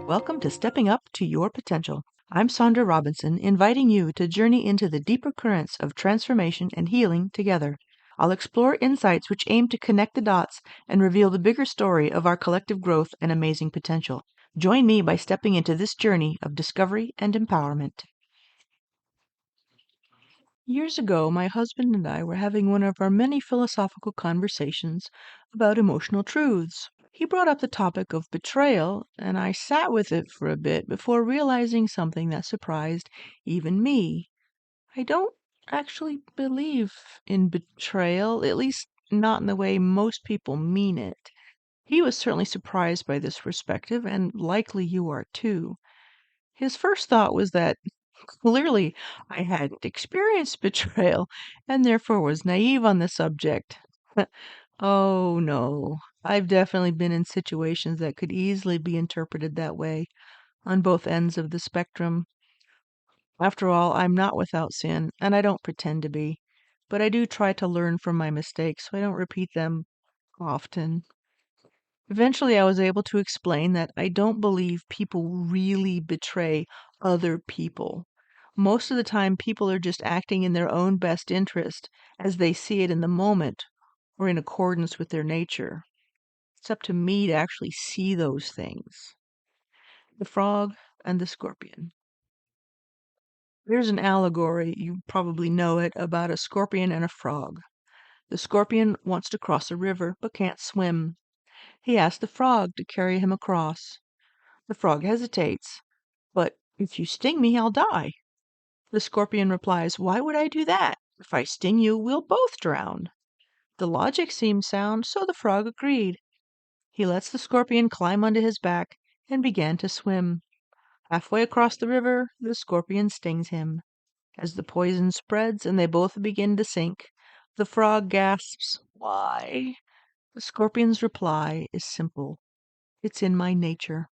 Welcome to Stepping Up to Your Potential. I'm Sandra Robinson, inviting you to journey into the deeper currents of transformation and healing together. I'll explore insights which aim to connect the dots and reveal the bigger story of our collective growth and amazing potential. Join me by stepping into this journey of discovery and empowerment. Years ago, my husband and I were having one of our many philosophical conversations about emotional truths. He brought up the topic of betrayal, and I sat with it for a bit before realizing something that surprised even me. I don't actually believe in betrayal, at least not in the way most people mean it. He was certainly surprised by this perspective, and likely you are too. His first thought was that clearly I hadn't experienced betrayal and therefore was naive on the subject. Oh no, I've definitely been in situations that could easily be interpreted that way on both ends of the spectrum. After all, I'm not without sin, and I don't pretend to be. But I do try to learn from my mistakes so I don't repeat them often. Eventually, I was able to explain that I don't believe people really betray other people. Most of the time, people are just acting in their own best interest as they see it in the moment or in accordance with their nature. It's up to me to actually see those things. The frog and the scorpion. There's an allegory, you probably know it, about a scorpion and a frog. The scorpion wants to cross a river but can't swim. He asks the frog to carry him across. The frog hesitates. "But if you sting me, I'll die." The scorpion replies, "Why would I do that? If I sting you, we'll both drown." The logic seemed sound, so the frog agreed. He lets the scorpion climb onto his back and began to swim. Halfway across the river, the scorpion stings him. As the poison spreads and they both begin to sink, the frog gasps, "Why?" The scorpion's reply is simple. "It's in my nature."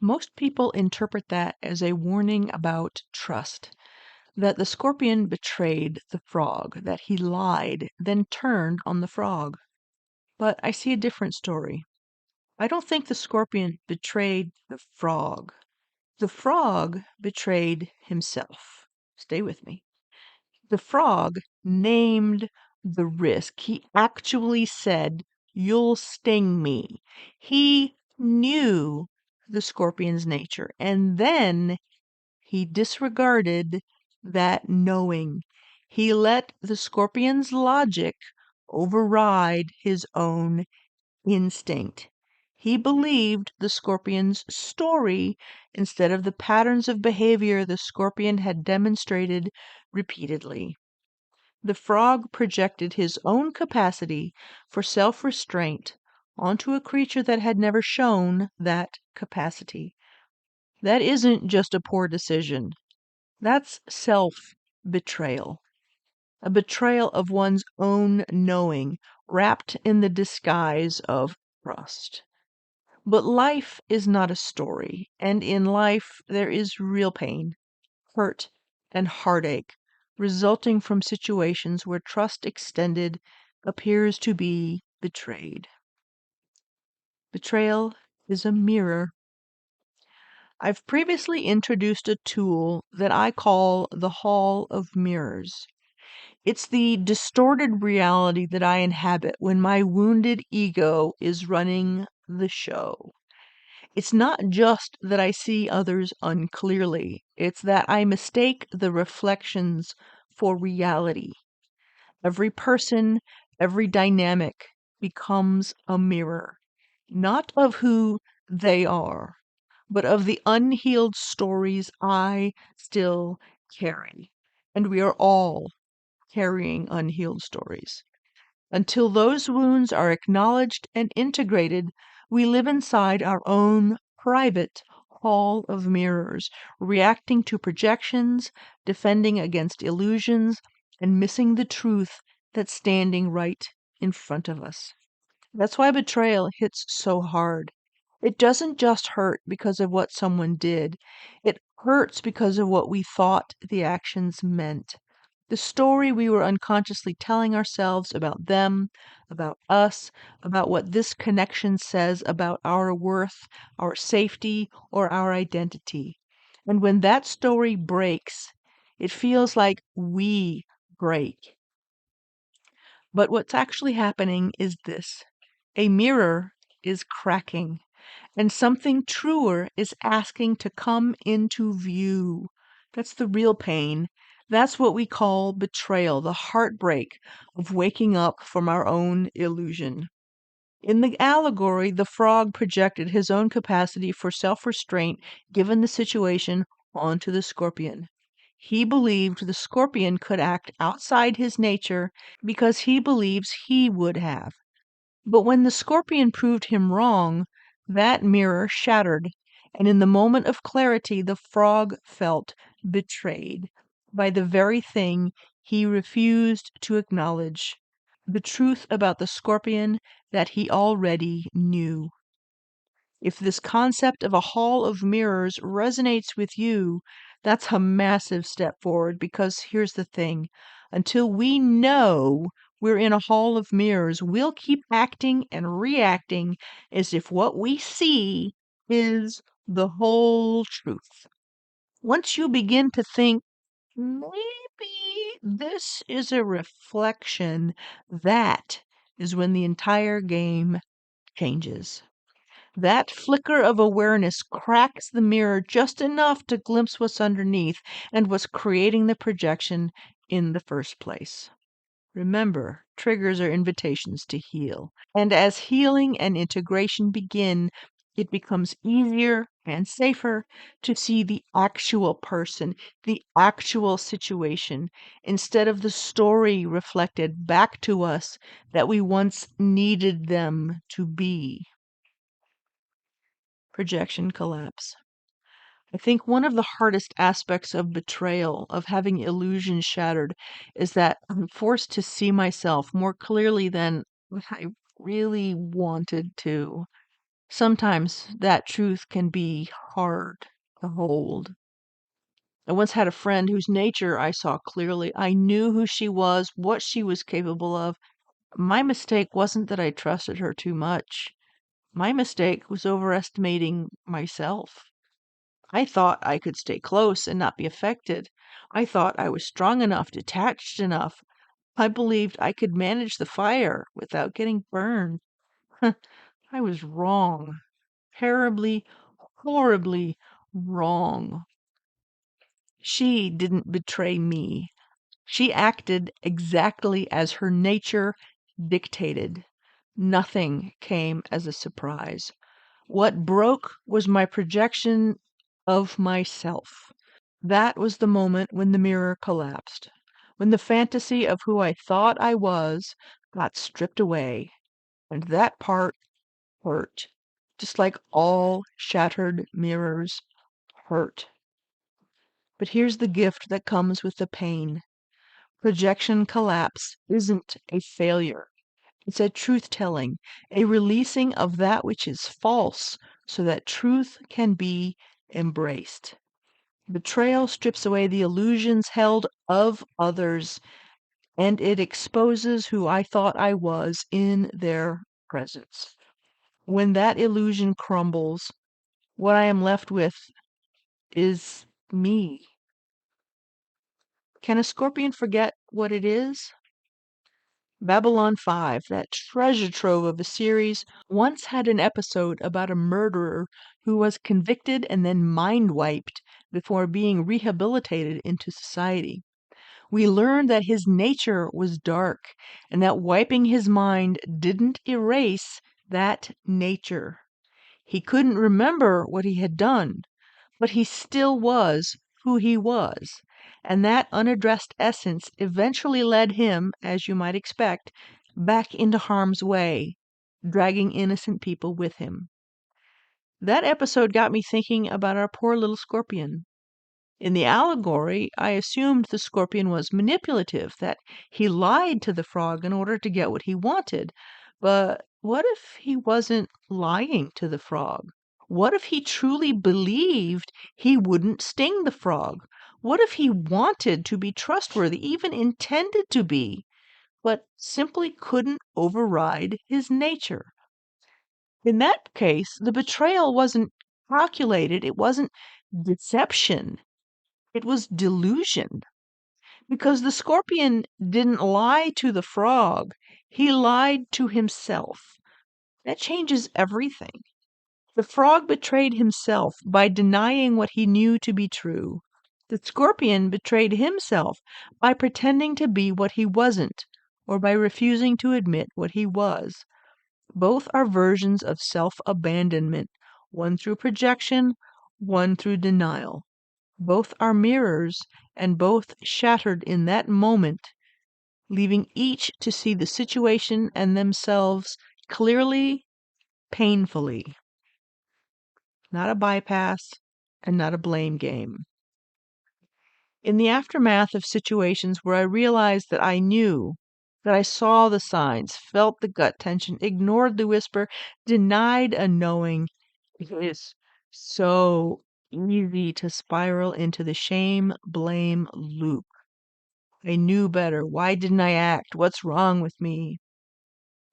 Most people interpret that as a warning about trust, that the scorpion betrayed the frog, that he lied, then turned on the frog. But I see a different story. I don't think the scorpion betrayed the frog. The frog betrayed himself. Stay with me. The frog named the risk. He actually said, "You'll sting me." He knew the scorpion's nature, and then he disregarded that knowing. He let the scorpion's logic override his own instinct. He believed the scorpion's story instead of the patterns of behavior the scorpion had demonstrated repeatedly. The frog projected his own capacity for self-restraint onto a creature that had never shown that capacity. That isn't just a poor decision. That's self-betrayal. A betrayal of one's own knowing, wrapped in the disguise of trust. But life is not a story, and in life there is real pain, hurt, and heartache resulting from situations where trust extended appears to be betrayed. Betrayal is a mirror. I've previously introduced a tool that I call the Hall of Mirrors. It's the distorted reality that I inhabit when my wounded ego is running the show. It's not just that I see others unclearly, it's that I mistake the reflections for reality. Every person, every dynamic becomes a mirror, not of who they are, but of the unhealed stories I still carry. And we are all carrying unhealed stories. Until those wounds are acknowledged and integrated, we live inside our own private hall of mirrors, reacting to projections, defending against illusions, and missing the truth that's standing right in front of us. That's why betrayal hits so hard. It doesn't just hurt because of what someone did, it hurts because of what we thought the actions meant. The story we were unconsciously telling ourselves about them, about us, about what this connection says about our worth, our safety, or our identity. And when that story breaks, it feels like we break. But what's actually happening is this: a mirror is cracking, and something truer is asking to come into view. That's the real pain. That's what we call betrayal, the heartbreak of waking up from our own illusion. In the allegory, the frog projected his own capacity for self restraint, given the situation, onto the scorpion. He believed the scorpion could act outside his nature because he believes he would have. But when the scorpion proved him wrong, that mirror shattered, and in the moment of clarity, the frog felt betrayed by the very thing he refused to acknowledge: the truth about the scorpion that he already knew. If this concept of a hall of mirrors resonates with you, that's a massive step forward, because here's the thing: until we know we're in a hall of mirrors, we'll keep acting and reacting as if what we see is the whole truth. Once you begin to think, maybe this is a reflection, that is when the entire game changes. That flicker of awareness cracks the mirror just enough to glimpse what's underneath and what's creating the projection in the first place. Remember, triggers are invitations to heal. And as healing and integration begin, it becomes easier and safer to see the actual person, the actual situation, instead of the story reflected back to us that we once needed them to be. Projection collapse. I think one of the hardest aspects of betrayal, of having illusions shattered, is that I'm forced to see myself more clearly than I really wanted to. Sometimes that truth can be hard to hold. I once had a friend whose nature I saw clearly. I knew who she was, what she was capable of. My mistake wasn't that I trusted her too much. My mistake was overestimating myself. I thought I could stay close and not be affected. I thought I was strong enough, detached enough. I believed I could manage the fire without getting burned. I was wrong. Terribly, horribly wrong. She didn't betray me. She acted exactly as her nature dictated. Nothing came as a surprise. What broke was my projection of myself. That was the moment when the mirror collapsed, when the fantasy of who I thought I was got stripped away, and that part hurt, just like all shattered mirrors hurt. But here's the gift that comes with the pain. Projection collapse isn't a failure. It's a truth-telling, a releasing of that which is false so that truth can be embraced. Betrayal strips away the illusions held of others, and it exposes who I thought I was in their presence. When that illusion crumbles, what I am left with is me. Can a scorpion forget what it is? Babylon 5, that treasure trove of a series, once had an episode about a murderer who was convicted and then mind wiped before being rehabilitated into society. We learned that his nature was dark and that wiping his mind didn't erase that nature. He couldn't remember what he had done, but he still was who he was, and that unaddressed essence eventually led him, as you might expect, back into harm's way, dragging innocent people with him. That episode got me thinking about our poor little scorpion. In the allegory, I assumed the scorpion was manipulative, that he lied to the frog in order to get what he wanted. But what if he wasn't lying to the frog? What if he truly believed he wouldn't sting the frog? What if he wanted to be trustworthy, even intended to be, but simply couldn't override his nature? In that case, the betrayal wasn't calculated, it wasn't deception, it was delusion. Because the scorpion didn't lie to the frog, he lied to himself. That changes everything. The frog betrayed himself by denying what he knew to be true. The scorpion betrayed himself by pretending to be what he wasn't, or by refusing to admit what he was. Both are versions of self-abandonment, one through projection, one through denial. Both are mirrors, and both shattered in that moment, leaving each to see the situation and themselves clearly, painfully. Not a bypass and not a blame game. In the aftermath of situations where I realized that I knew, that I saw the signs, felt the gut tension, ignored the whisper, denied a knowing, it is so easy to spiral into the shame-blame loop. I knew better. Why didn't I act? What's wrong with me?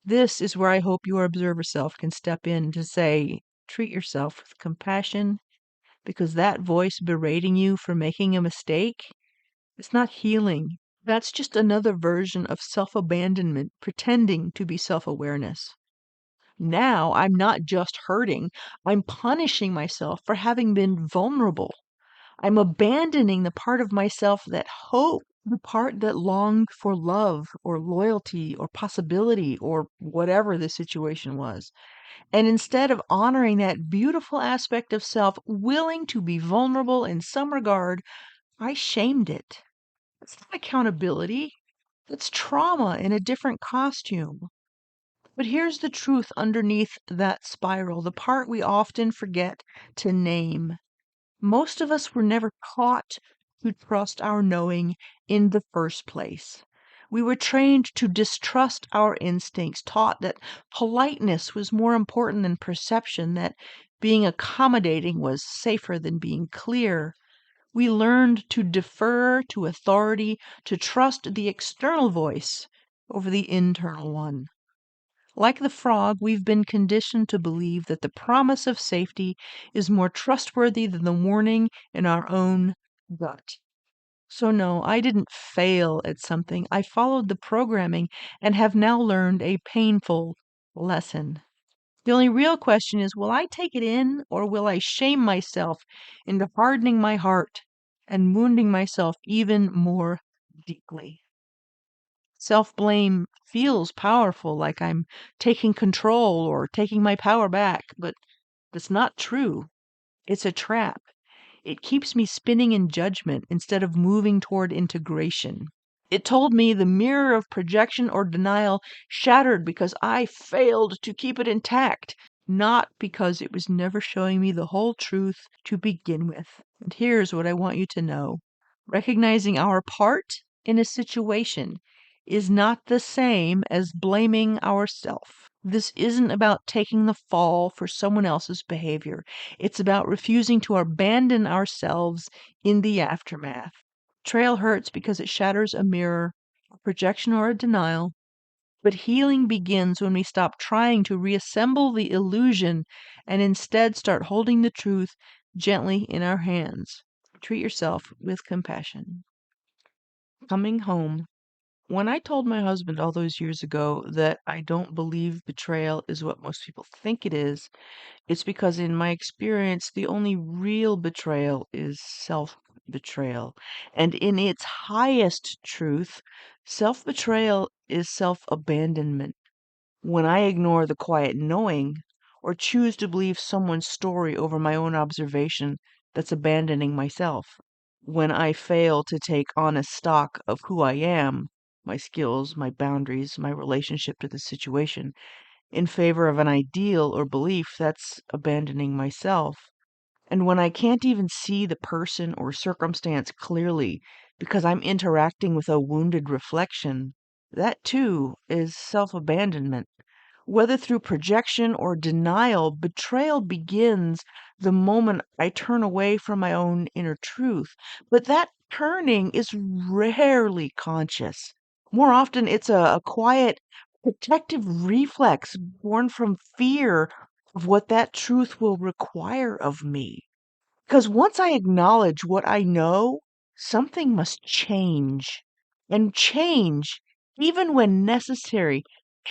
This is where I hope your observer self can step in to say, treat yourself with compassion, because that voice berating you for making a mistake, it's not healing. That's just another version of self-abandonment, pretending to be self-awareness. Now I'm not just hurting, I'm punishing myself for having been vulnerable. I'm abandoning the part of myself that hoped, the part that longed for love or loyalty or possibility or whatever the situation was. And instead of honoring that beautiful aspect of self, willing to be vulnerable in some regard, I shamed it. It's not accountability. It's trauma in a different costume. But here's the truth underneath that spiral, the part we often forget to name. Most of us were never taught to trust our knowing in the first place. We were trained to distrust our instincts, taught that politeness was more important than perception, that being accommodating was safer than being clear. We learned to defer to authority, to trust the external voice over the internal one. Like the frog, we've been conditioned to believe that the promise of safety is more trustworthy than the warning in our own gut. So no, I didn't fail at something. I followed the programming and have now learned a painful lesson. The only real question is, will I take it in, or will I shame myself into hardening my heart and wounding myself even more deeply? Self-blame feels powerful, like I'm taking control or taking my power back, but that's not true. It's a trap. It keeps me spinning in judgment instead of moving toward integration. It told me the mirror of projection or denial shattered because I failed to keep it intact, not because it was never showing me the whole truth to begin with. And here's what I want you to know. Recognizing our part in a situation is not the same as blaming ourselves. This isn't about taking the fall for someone else's behavior. It's about refusing to abandon ourselves in the aftermath. Betrayal hurts because it shatters a mirror, a projection, or a denial. But healing begins when we stop trying to reassemble the illusion and instead start holding the truth gently in our hands. Treat yourself with compassion. Coming home. When I told my husband all those years ago that I don't believe betrayal is what most people think it is, it's because in my experience, the only real betrayal is self-betrayal. And in its highest truth, self-betrayal is self-abandonment. When I ignore the quiet knowing or choose to believe someone's story over my own observation, that's abandoning myself. When I fail to take honest stock of who I am, my skills, my boundaries, my relationship to the situation, in favor of an ideal or belief, that's abandoning myself. And when I can't even see the person or circumstance clearly because I'm interacting with a wounded reflection, that too is self-abandonment. Whether through projection or denial, betrayal begins the moment I turn away from my own inner truth. But that turning is rarely conscious. More often, it's a quiet, protective reflex born from fear of what that truth will require of me. Because once I acknowledge what I know, something must change. And change, even when necessary,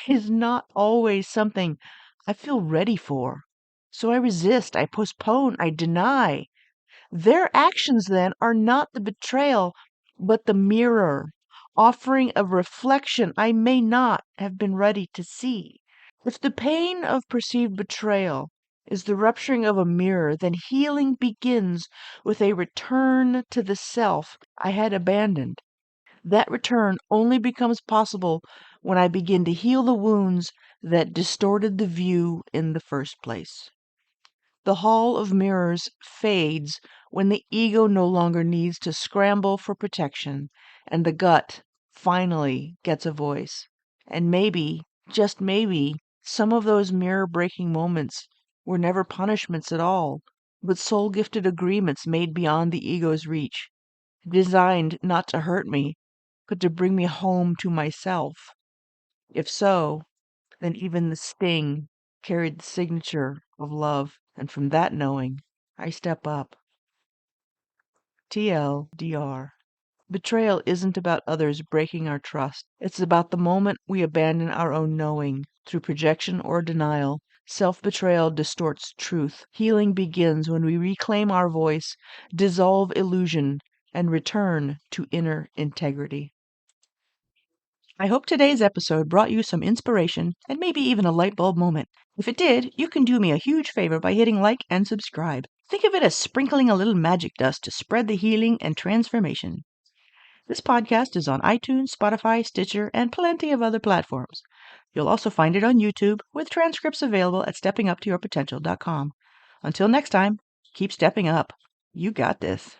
is not always something I feel ready for. So I resist, I postpone, I deny. Their actions then are not the betrayal, but the mirror, offering a reflection I may not have been ready to see. If the pain of perceived betrayal is the rupturing of a mirror, then healing begins with a return to the self I had abandoned. That return only becomes possible when I begin to heal the wounds that distorted the view in the first place. The hall of mirrors fades when the ego no longer needs to scramble for protection and the gut finally gets a voice. And maybe, just maybe, some of those mirror breaking moments were never punishments at all, but soul gifted agreements made beyond the ego's reach, designed not to hurt me, but to bring me home to myself. If so, then even the sting carried the signature of love, and from that knowing, I step up. TLDR. Betrayal isn't about others breaking our trust. It's about the moment we abandon our own knowing. Through projection or denial, self-betrayal distorts truth. Healing begins when we reclaim our voice, dissolve illusion, and return to inner integrity. I hope today's episode brought you some inspiration and maybe even a light bulb moment. If it did, you can do me a huge favor by hitting like and subscribe. Think of it as sprinkling a little magic dust to spread the healing and transformation. This podcast is on iTunes, Spotify, Stitcher, and plenty of other platforms. You'll also find it on YouTube, with transcripts available at steppinguptoyourpotential.com. Until next time, keep stepping up. You got this.